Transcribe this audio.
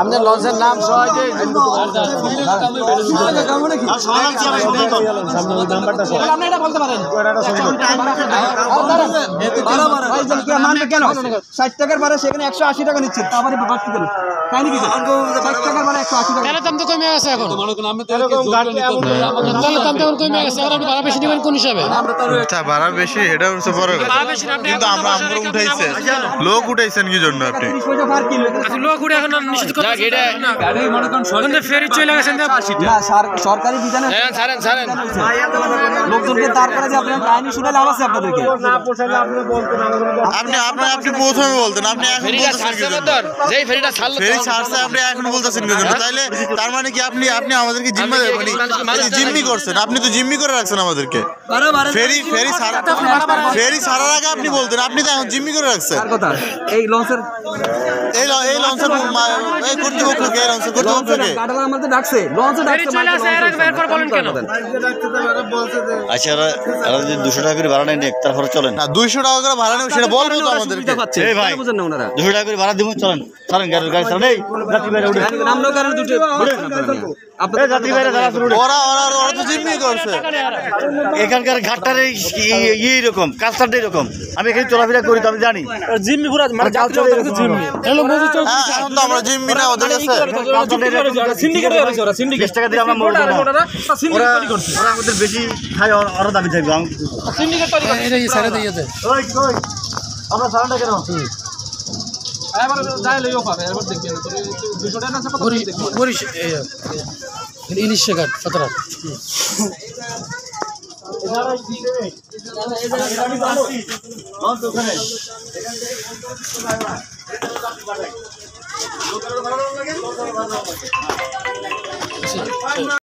আপনার লঞ্চের নাম সহজে বলতে পারেন কেন 60 টাকার ভাড়া সেখানে 180 টাকা নিচ্ছে তারপরে বাড়তি করে তাই নাকি 60 টাকার ভাড়া 180 টাকা দাম তো কমে গেছে এখন দাম তো কমে গেছে আর আপনি ভাড়া বেশি দিবেন কোন হিসাবে ভাড়া বেশি এটা হচ্ছে বড় কিন্তু আমরা উঠাইছে লোক উঠাইছেন কি জন্য আপনি লোক উঠে এখন নিষেধ করতে ফেরি চলে গেছেন না সরকারি বিধানে ছাড়েন লোকজনকে তারপরে যে আপনার কাহিনী শুনে লাভ আছে আপনাদেরকে না পোষালে আপনি বলতেন আপনি প্রথমে বলতেন আপনি এখন বলতেছেন যেই ফেরিটা ছাড়লো ফেরি ছাড়ছে আপনি এখন বলতেছেন কি জন্য তাইলে তার মানে কি আপনি আমাদেরকে জিম্মি করছেন আপনি তো জিম্মি করে রাখছেন আমাদেরকে ফেরি ছাড়ার আগে আপনি বলতেন আপনি তো এখন জিম্মি করে রাখছেন এই লঞ্চের কর্তৃপক্ষকে আমাদের ডাকছে আচ্ছা 200 টাকা করে ভাড়া নেই তারপরে চলেন না 200 টাকা করে ভাড়া নেই সেটা বলবো তো আমাদেরকে এই ভাই 200 টাকা করে ভাড়া দিব চলেন গাড়ি চলেন এই যাত্রী ভাইরা উঠে নামলো কারণ দুটো আপনাদের যাত্রী ভাইরা যারা উঠে ওরা তো জিম্মি করছে এখানকার ঘাটটার এই রকম কালচারটা এরকম আমি এখানে চলাফেরা করি তো আমি জানি জিম্মি পুরো মানে কালচার জিম্মি হ্যালো মজু চল এখন তো আমরা জিম্মি না ওদের কাছে সিন্ডিকেট হয়েছে ওরা সিন্ডিকেট 20 টাকা দিয়ে আমরা মোড় সিন্ডিকেট করছে ওরা আমাদের বেশি খাই ওরা দাবি থাকবে সিন্ডিকেট তৈরি করছে এই সাইডে দিয়েছে ওই আমরা সারাটা কেন এবার যাই লইও পারে এবার দেখি 200 টাকা আছে কত বরিশ ইলিশ শেখার 17 ওখানে